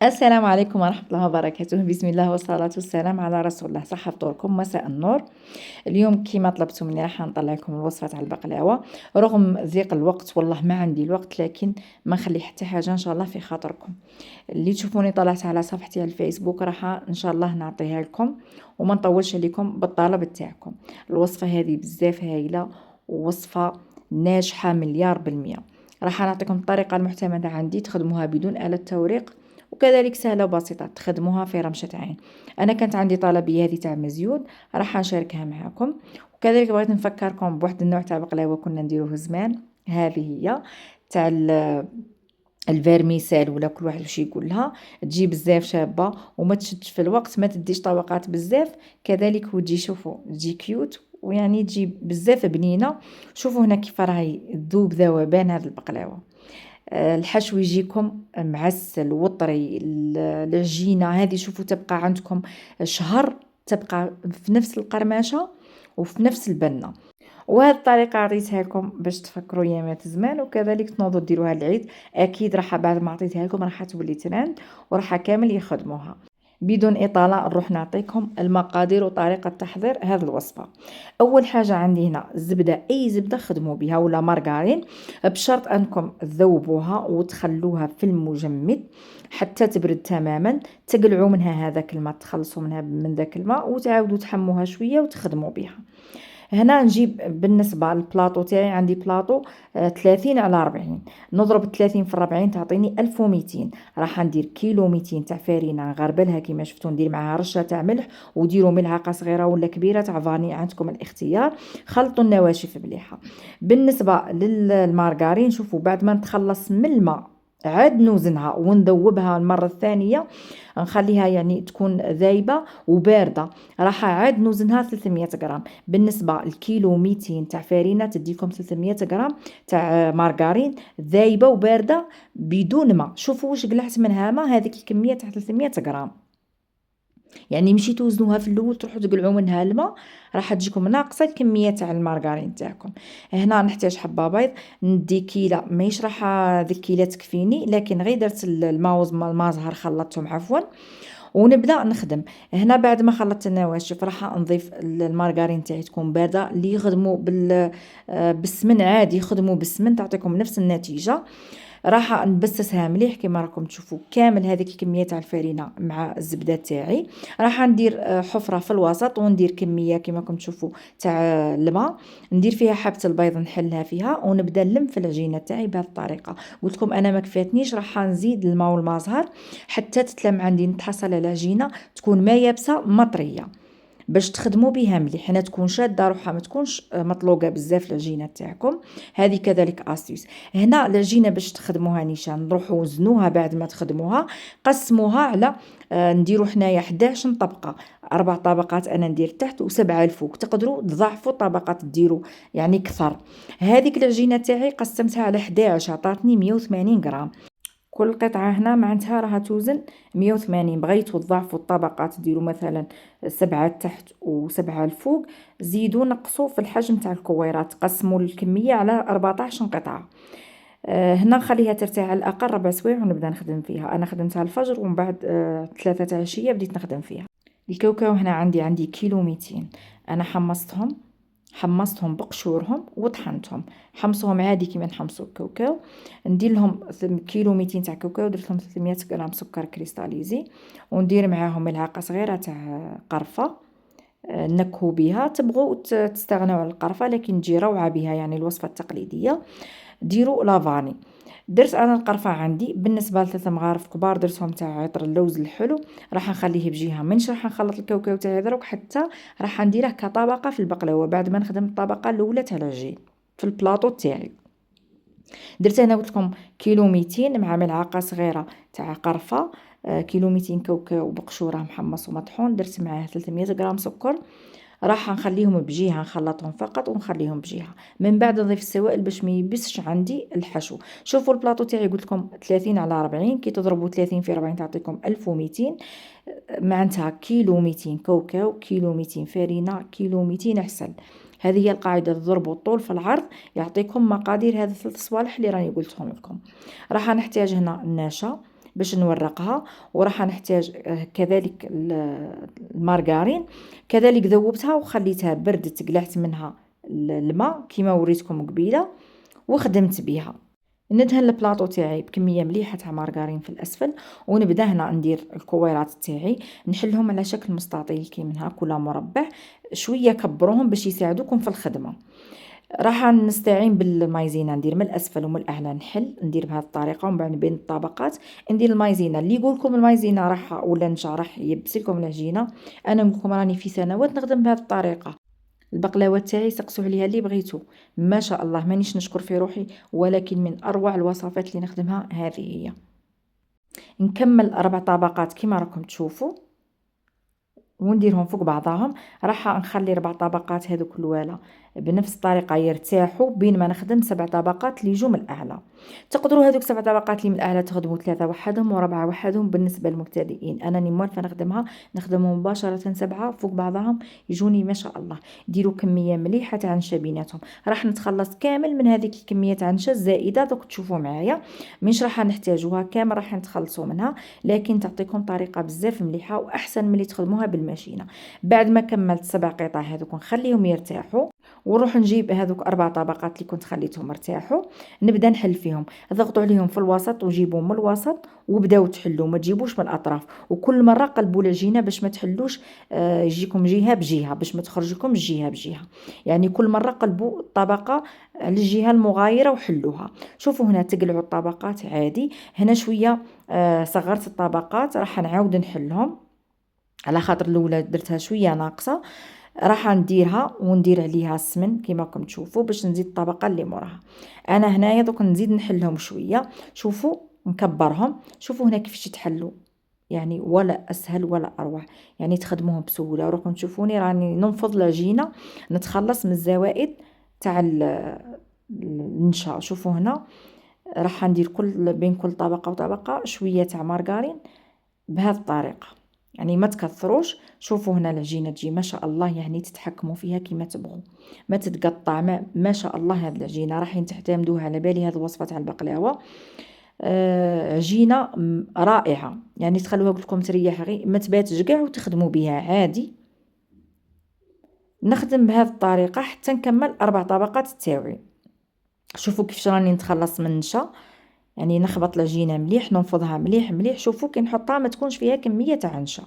السلام عليكم ورحمة الله وبركاته. بسم الله والصلاة والسلام على رسول الله. صحة فطوركم، مساء النور. اليوم كيما طلبتوا مني راح نطلع لكم الوصفة تاع البقلاوة. رغم ضيق الوقت والله ما عندي الوقت، لكن ما نخلي حتى حاجة ان شاء الله في خاطركم. اللي تشوفوني طلعت على صفحتي على الفيسبوك راح ان شاء الله نعطيها لكم وما نطولش عليكم بالطلب تاعكم. الوصفة هذه بزاف هايلة ووصفة ناجحة مليار بالمية. راح نعطيكم الطريقة المعتمدة عندي تخدموها بدون آلة توريق، وكذلك سهلة وبسيطة تخدموها في رمشة عين. أنا كانت عندي طلبية هذه تاع مزيود راح نشاركها معكم. وكذلك بغيت نفكركم بواحد النوع تاع بقلاوة كنا نديروه زمان. هذه هي تاع الفيرميسيل ولا كل واحد واش يقول لها. تجي بزاف شابه وما تشدش في الوقت، ما تديش طبقات بزاف، كذلك وتجي شوفوا تجي كيوت ويعني تجي بزاف بنينه. شوفوا هنا كيف راهي تذوب ذوبان هذه البقلاوه. الحشو يجيكم معسل وطري. العجينة هذه شوفوا تبقى عندكم شهر، تبقى في نفس القرمشة وفي نفس البنة. وهذه الطريقة عطيتها لكم باش تفكروا ايامات زمان، وكذلك تنوضوا ديروها العيد. اكيد راح بعد ما عطيتها لكم راح تولي ترند وراح كامل يخدموها. بدون إطالة نروح نعطيكم المقادير وطريقة تحضير هذه الوصفة. أول حاجة عندي هنا الزبدة، أي زبدة خدموا بها ولا مارغرين، بشرط أنكم تذوبوها وتخلوها في المجمد حتى تبرد تماما. تقلعوا منها هذاك الماء، تخلصوا منها من ذاك الماء وتعاودوا تحموها شوية وتخدموا بها. هنا نجيب بالنسبة للبلاطو تاعي، عندي بلاطو 30 على 40. نضرب 30 في 40 تعطيني 1200. راح ندير كيلو 200 تاع فرينة نغربلها كيما شفتوا، ندير معها رشة تاع ملح، وديروا ملعقة صغيرة ولا كبيرة تاع فاني عندكم الاختيار. خلطوا النواشف مليحة. بالنسبة للمارغرين شوفوا بعد ما نتخلص من الماء عاد نوزنها ونذوبها المرة الثانية، نخليها يعني تكون ذايبة وباردة. راح عاد نوزنها 300 غرام. بالنسبة للكيلو 200 تاع فرينة تديكم 300 غرام تاع مارغرين ذايبة وباردة بدون ماء. شوفوا واش قلعت منها ماء، هذيك الكمية تاع 300 غرام. يعني مشي توزنوها في الاول تروحوا تقلعوا منها الماء، راح تجيكم ناقصه الكميه تاع المارغرين تاعكم. هنا نحتاج حبه بيض، ندي كيله ماهيش راح ذيك كيله تكفيني، لكن غير درت الماء المازهر خلطتهم عفوا ونبدا نخدم. هنا بعد ما خلطت النواشف راح نضيف المارغرين تاعي تكون بارده. اللي يخدموا بالسمن عادي يخدموا بالسمن تعطيكم نفس النتيجه. راح نبسسها مليح كما راكم تشوفوا كامل هذيك الكميه تاع الفرينه مع الزبده تاعي. راح ندير حفره في الوسط وندير كميه كما راكم تشوفوا تاع الماء، ندير فيها حبه البيض نحلها فيها ونبدا نلم في العجينه تاعي بهذه الطريقه. قلت لكم انا ما كفاتنيش راح نزيد الماء والمازهر حتى تتلم عندي، نتحصل العجينه تكون ما يابسه ما طريه باش تخدموا بها مليح. هنا تكون شاده روحها ما تكونش مطلوقه بزاف العجينه تاعكم. هذه كذلك اسيوس. هنا العجينه باش تخدموها نيشان نروحوا وزنوها بعد ما تخدموها، قسموها على نديروا حنايا 11 طبقه، 4 طبقات انا ندير تحت و7 الفوق. تقدروا تضاعفوا الطبقات ديروا يعني كثر. هذيك العجينه تاعي قسمتها على 11 عطاتني 180 غرام. كل قطعة هنا معناتها راها توزن 180. بغيتوا تضاعفوا الطبقات ديروا مثلا 7 تحت و7 الفوق، زيدوا نقصوا في الحجم تاع الكويرات، قسموا الكمية على 14 قطعة. هنا نخليها ترتاح على الأقل 4 سوايع ونبدأ نخدم فيها. أنا خدمتها الفجر ومن بعد 3 تاع العشية بديت نخدم فيها. الكاوكاو هنا عندي كيلو 200. أنا حمصتهم بقشورهم وطحنتهم. حمصوهم عادي كيما نحمصو الكاوكاو. ندير لهم كيلو 200 تاع كاوكاو، درت لهم 300 غرام سكر كريستاليزي، وندير معاهم ملعقه صغيره تاع قرفه. نكهو بها. تبغوا تستغنوا على القرفه لكن تجي روعه بها، يعني الوصفه التقليديه. ديروا لافاني. درت انا القرفه عندي بالنسبه لثلاث مغارف كبار درتهم تاع عطر اللوز الحلو. راح نخليه بجهه، منش راح نخلط الكاوكاو تاعي دروك حتى راح نديره كطبقه في البقلاوه بعد ما نخدم الطبقه الاولى تاع العجين في البلاطو تاعي. درت انا قلت لكم كيلو 200 مع ملعقه صغيره تاع قرفه. كيلو 200 كاوكاو بقشوره محمص ومطحون، درت معاه 300 غرام سكر. راح نخليهم بجهه، نخلطهم فقط ونخليهم بجهه. من بعد نضيف السوائل باش ما يبسش عندي الحشو. شوفوا البلاطو تاعي قلت لكم 30 على 40، كي تضربوا 30 في 40 تعطيكم 1200. معناتها كيلو 200 كاوكاو، كيلو 200 فرينه، كيلو 200 عسل. هذه هي القاعده، تضربوا الطول في العرض يعطيكم مقادير هذه 3 صوالح اللي راني قلتهم لكم. راح نحتاج هنا النشا، باش نورقها. وراح نحتاج كذلك المارغرين، كذلك ذوبتها وخليتها بردت، قلعت منها الماء كيما وريتكم قبيله وخدمت بها. ندهن البلاطو تاعي بكميه مليحه تاع مارغرين في الاسفل، ونبدا هنا ندير الكويرات تاعي، نحلهم على شكل مستطيل كي من هاك ولا مربع، شويه كبروهم باش يساعدوكم في الخدمه. راح نستعين بالمايزينا، ندير من الاسفل ومن الاعلى نحل، ندير بهذه الطريقه، ومن بعد بين الطبقات ندير المايزينا. اللي يقول لكم المايزينا راح ولا نجا راح يبس لكم العجينه، انا نقول لكم راني في سنوات نخدم بهذه الطريقه. البقلاوه تاعي سقسوا عليها اللي بغيتو، ما شاء الله مانيش نشكر في روحي، ولكن من اروع الوصفات اللي نخدمها هذه هي. نكمل 4 طبقات كما راكم تشوفوا ونديرهم فوق بعضهم. راح نخلي 4 طبقات هذوك الوالا بنفس الطريقه يرتاحوا، بين ما نخدم 7 طبقات اللي يجوا من الاعلى. تقدروا هذوك 7 طبقات اللي من الاعلى تخدموا 3 وحدهم و4 وحدهم. بالنسبه للمبتدئين انا موالفه نخدمهم مباشره 7 فوق بعضهم، يجوني ما شاء الله. ديروا كميه مليحه تاع نشا بيناتهم. راح نتخلص كامل من هذيك الكميه تاع نشا الزائده، دوك تشوفوا معايا مش راح نحتاجوها كامل، راح نتخلصوا منها، لكن تعطيكم طريقه بزاف مليحه واحسن ملي تخدموها بالماشينه. بعد ما كملت 7 قطع هذوك نخليهم يرتاحوا، ونروح نجيب هذوك 4 طبقات اللي كنت خليتهم ارتاحوا، نبدا نحل فيهم. ضغطوا عليهم في الوسط وجيبوا من الوسط وبداو تحلوا، ما تجيبوش من الاطراف. وكل مره قلبوا العجينه باش ما تحلوش يجيكم جهه بجهه، باش ما تخرجكم جهه بجهه. يعني كل مره قلبوا الطبقه على الجهه المغايره وحلوها. شوفوا هنا تقلعوا الطبقات عادي. هنا شويه صغرت الطبقات، راح نعاود نحلهم على خاطر الاولى درتها شويه ناقصه. راح نديرها وندير عليها السمن كيما راكم تشوفوا باش نزيد الطبقه اللي موراها. انا هنايا دوك نزيد نحلهم شويه. شوفوا نكبرهم، شوفوا هنا كيفاش يتحلوا، يعني ولا اسهل ولا اروع، يعني تخدموهم بسهوله. وراكم تشوفوني راني ننفض العجينه، نتخلص من الزوائد تاع النشا. شوفوا هنا راح ندير بين كل طبقه وطبقه شويه تاع مارغرين بهذه الطريقه، يعني ما تكثروش. شوفوا هنا العجينه تجي ما شاء الله، يعني تتحكموا فيها كيما تبغوا، ما تتقطع. ما شاء الله هذه العجينه راح تعتمدوها. على بالي هذه الوصفه تاع البقلاوه عجينه رائعه، يعني تخلوها قلت لكم تريح غير ما تباتش كاع وتخدموا بها عادي. نخدم بهذه الطريقه حتى نكمل 4 طبقات تاوعي. شوفوا كيفاش راني نتخلص من النشا، يعني نخبط العجينه مليح، ننفضها مليح مليح. شوفوا كي نحطها ما تكونش فيها كميه تاع نشا.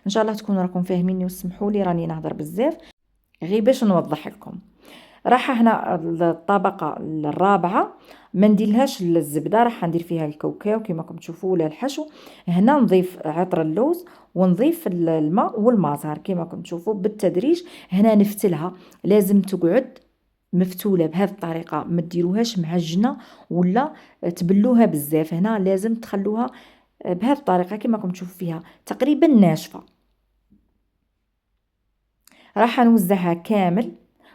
ان شاء الله تكونوا راكم فاهميني وسمحوا لي راني نهضر بزاف غير باش نوضح لكم. راح هنا الطبقه الرابعه ما نديرلهاش الزبده، راح ندير فيها الكاوكاو كما راكم تشوفوا ولا الحشو. هنا نضيف عطر اللوز ونضيف الماء والمازار كما راكم تشوفوا بالتدريج. هنا نفتلها، لازم تقعد مفتوله بهذه الطريقه، ما ديروهاش معجنه ولا تبلوها بزاف. هنا لازم تخلوها بهذه الطريقه كما راكم تشوفوا فيها تقريبا ناشفه. راح نوزعها كامل،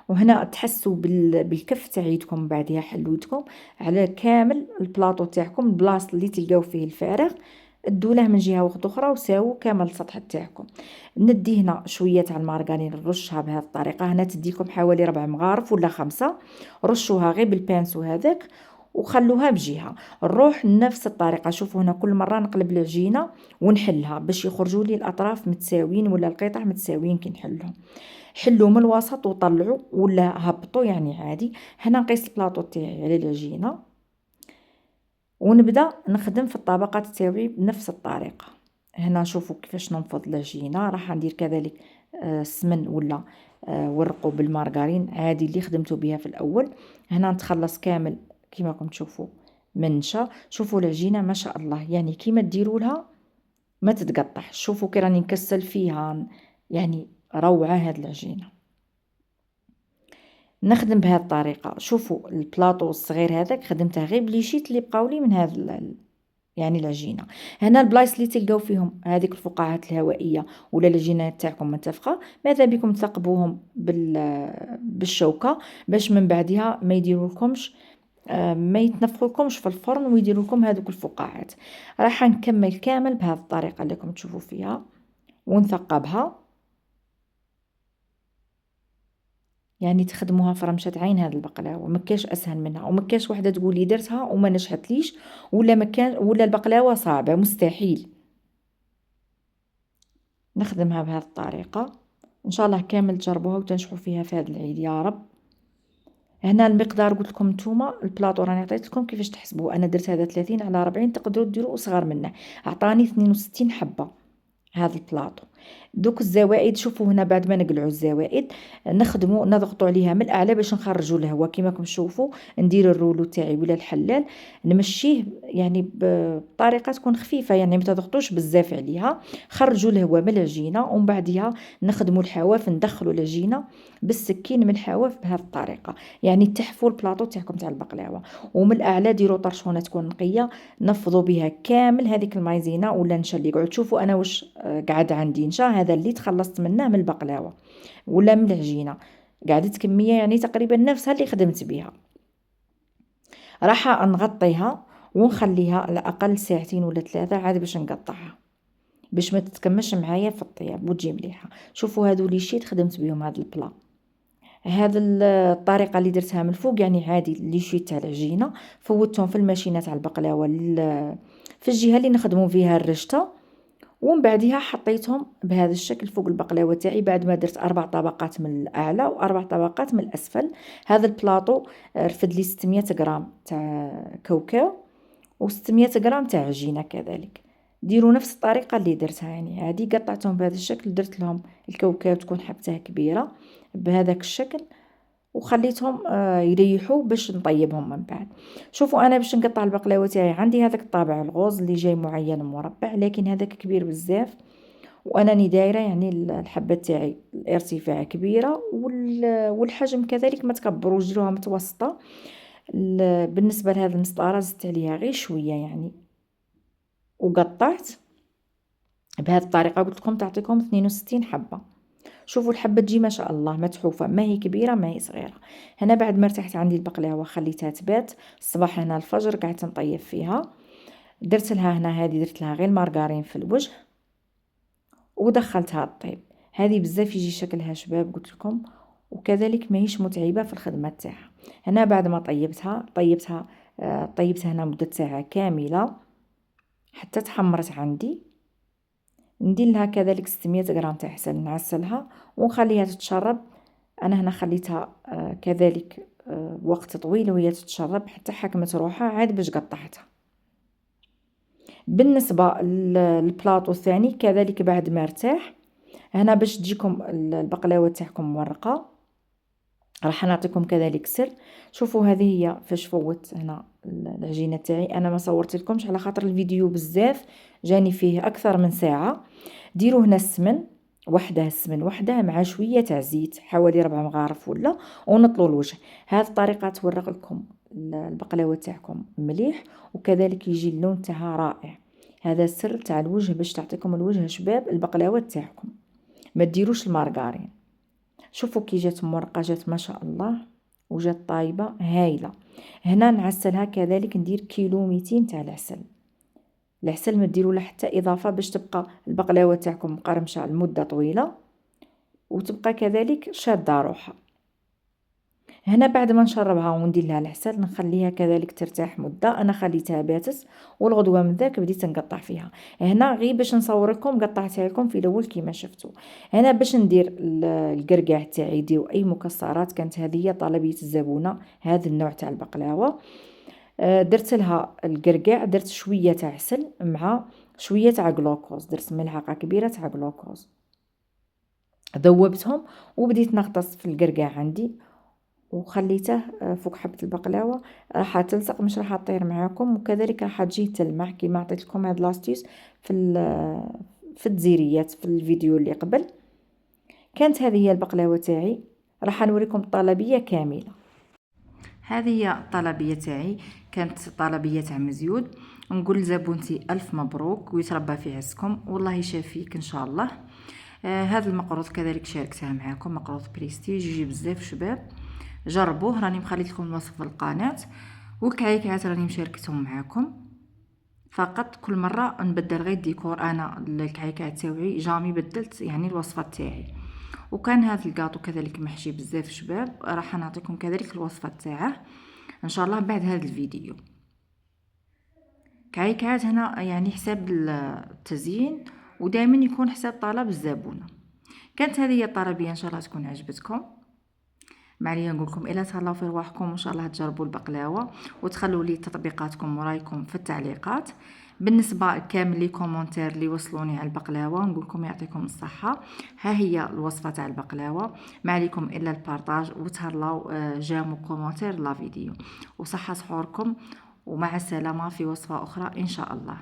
وهنا تحسوا بالكف تاع يدكم بعدها حلوا يدكم على كامل البلاطو تاعكم. البلاصه اللي تلقاو فيه الفارغ ادوا له من جهه واحده اخرى وساووا كامل السطح تاعكم. ندي هنا شويه تاع المارغرين نرشها بهذه الطريقه. هنا تديكم حوالي 4 مغارف ولا 5. رشوها غير بالبانسو هذاك وخلوها بجهه. نروح نفس الطريقه. شوفوا هنا كل مره نقلب العجينه ونحلها باش يخرجوا لي الاطراف متساويين ولا القطع متساويين. كي نحلهم حلوا من الوسط وطلعوا ولا هبطوا يعني عادي. هنا نقيس البلاطو تاعي على العجينه ونبدا نخدم في الطبقات تاعي بنفس الطريقه. هنا شوفوا كيفاش ننفض العجينه. راح ندير كذلك السمن ولا ورقوا بالمارغرين عادي اللي خدمتوا بها في الاول. هنا نتخلص كامل كيما راكم تشوفوا من نشا. شوفوا العجينه ما شاء الله، يعني كيما ديروا لها ما تتقطعش. شوفوا كي راني نكسل فيها، يعني روعه هاد العجينه. نخدم بهذه الطريقه. شوفوا البلاطو الصغير هذاك خدمته غير بليشيت اللي بقاو لي من هذا يعني العجينه. هنا البلايص اللي تلقاو فيهم هذيك الفقاعات الهوائيه ولا العجينه تاعكم منتفخه، ماذا بكم تثقبوهم بالشوكه باش من بعدها ما يديروا لكمش ما يتنفخوا لكمش في الفرن ويديروا لكم هذوك الفقاعات. راح نكمل كامل بهذه الطريقه اللي راكم تشوفوا فيها ونثقبها. يعني تخدموها فرمشة عين هذه البقلاوه، ما كاش اسهل منها، وما كاش وحده تقول لي درتها وما نجحتليش، ولا ما كان ولا البقلاوه صعبه، مستحيل. نخدمها بهذه الطريقه، ان شاء الله كامل تجربوها وتنجحوا فيها في هذا العيد يا رب. هنا المقدار قلت لكم نتوما البلاطو راني عطيت لكم كيفاش تحسبوه، انا درت هذا 30 على 40، تقدروا ديروا اصغر منه، اعطاني 62 حبه هذا البلاطو. دوك الزوائد شوفوا هنا بعد ما نقلعوا الزوائد نخدموا نضغطوا عليها من الاعلى باش نخرجوا الهواء كيما راكم تشوفوا. ندير الرولو تاعي ولا الحلال نمشيه يعني بطريقه تكون خفيفه، يعني ما تضغطوش بزاف عليها، خرجوا الهواء من العجينه ومن بعدها نخدموا الحواف، ندخلوا العجينه بالسكين من الحواف بهذه الطريقه، يعني تحفوا البلاطو تاعكم تاع البقلاوه. ومن الاعلى ديروا طرشونه تكون نقيه نفضوا بها كامل هذيك المايزينا ولا النشا اللي قعدت. شوفوا انا واش قعد عندي نشا، هذا اللي تخلصت منه من البقلاوه ولا من العجينه، قعدت كميه يعني تقريبا نفسها اللي خدمت بها. راح نغطيها ونخليها على الاقل ساعتين ولا 3 عاد باش نقطعها باش ما تتكمش معايا في الطياب وتجي مليحه. شوفوا هادو لي شيت خدمت بهم هاد البلا، هذا الطريقه اللي درتها من الفوق يعني عادي لي شيت تاع العجينه فوتهم في الماشينه تاع البقلاوه في الجهه اللي نخدموا فيها الرشته، ومن بعدها حطيتهم بهذا الشكل فوق البقلاوه تاعي بعد ما درت 4 طبقات من الاعلى و4 طبقات من الاسفل. هذا البلاطو رفد لي 600 غرام تاع كاوكاو و600 غرام تاع عجينه كذلك. ديروا نفس الطريقه اللي درتها، يعني عادي قطعتهم بهذا الشكل، درت لهم الكاوكاو تكون حبتها كبيره بهذاك الشكل وخليتهم يريحوا باش نطيبهم من بعد. شوفوا انا باش نقطع البقلاوه تاعي عندي هذاك الطابع الغوز اللي جاي معين مربع، لكن هذاك كبير بزاف وانا دايره يعني الحبه تاعي الارتفاع كبيره والحجم كذلك ما تكبروش، ديروها متوسطه. بالنسبه لهذه المسطره زدت عليها غير شويه يعني وقطعت بهذه الطريقه، قلت لكم تعطيكم 62 حبه. شوفوا الحبه تجي ما شاء الله متحوفه، ما هي كبيره ما هي صغيره. هنا بعد ما ارتحت عندي البقلاوه خليتها تبات، الصباح هنا الفجر قعدت نطيب فيها. درت لها هنا هذه درت لها غير المارغرين في الوجه ودخلتها الطيب. هذه بزاف يجي شكلها شباب قلت لكم، وكذلك ماهيش متعبه في الخدمه تاعها. هنا بعد ما طيبتها هنا مده ساعه كامله حتى تحمرت عندي. ندير لها كذلك 600 غرام تاع عسل نعسلها ونخليها تتشرب. انا هنا خليتها كذلك وقت طويل وهي تتشرب حتى حكمت روحها عاد باش قطعتها. بالنسبه للبلاطو الثاني كذلك بعد ما ارتاح هنا باش تجيكم البقلاوه تاعكم مورقه راح نعطيكم كذلك سر. شوفوا هذه هي فاش فوت هنا العجينه تاعي، انا ما صورت لكمش على خاطر الفيديو بزاف جاني فيه اكثر من ساعه. ديروا هنا السمن وحده مع شويه تاع زيت حوالي 4 مغارف ولا، ونطلوا الوجه. هذه الطريقه تورق لكم البقلاوه تاعكم مليح وكذلك يجي اللون تاعها رائع. هذا السر تاع الوجه باش تعطيكم الوجه شباب البقلاوه تاعكم، ما ديروش المارغرين. شوفوا كي جات مورقه جات ما شاء الله وجات طايبه هايله. هنا نعسلها كذلك ندير كيلو 200 تاع العسل ما ديروا له حتى اضافه باش تبقى البقلاوه تاعكم مقرمشه لمده طويله وتبقى كذلك شاده روحها. هنا بعد ما نشربها وندير لها العسل نخليها كذلك ترتاح مده، انا خليتها باتت والغدوه من ذاك بديت نقطع فيها. هنا غير باش نصور لكم قطعتها لكم في الاول كيما شفتوا. هنا باش ندير القرقاع تاعي ديروا اي مكسرات، كانت هذه طلبيه الزبونه هذا النوع تاع البقلاوه. درت لها القرقاع، درت شويه تاع عسل مع شويه تاع جلوكوز، درت ملعقه كبيره تاع جلوكوز ذوبتهم وبديت نغطس في القرقاع عندي وخليته فوق حبه البقلاوه راح تلصق مش راح تطير معاكم، وكذلك راح تجي تلمع كيما عطيت لكم هاد لاستيس في الدزيريات في الفيديو اللي قبل. كانت هذه هي البقلاوه تاعي، راح نوريكم الطلبيه كامله. هذه هي الطلبيه تاعي، كانت طلبيه تاع مزيود. نقول لزبونتي الف مبروك ويتربى في عزكم والله يشافيك ان شاء الله. هذا المقروض كذلك شاركتها معاكم، مقروض بريستيج يجي بزاف شباب، جربوه راني مخليت لكم الوصف في القناه، والكعكات راني مشاركتهم معاكم. فقط كل مره نبدل غير الديكور، انا الكعكات تاوعي جامي بدلت يعني الوصفه تاعي. وكان هذا الكاطو كذلك محشي بزاف شباب. راح نعطيكم كذلك الوصفه تاعه ان شاء الله بعد هذا الفيديو. كعاد هنا يعني حساب التزيين، ودائما يكون حساب طلب الزبونه. كانت هذه هي الطربيه، ان شاء الله تكون عجبتكم. ما عليا نقول لكم الا تهلاو في رواحكم، وان شاء الله تجربوا البقلاوه وتخلوا لي تطبيقاتكم ورايكم في التعليقات. بالنسبه كامل لي كومونتير اللي وصلوني على البقلاوه نقول لكم يعطيكم الصحه. ها هي الوصفه تاع البقلاوه، ما عليكم الا البارطاج وتهلاو جامو كومونتير لا فيديو. وصحه سحوركم، ومع السلامه في وصفه اخرى ان شاء الله.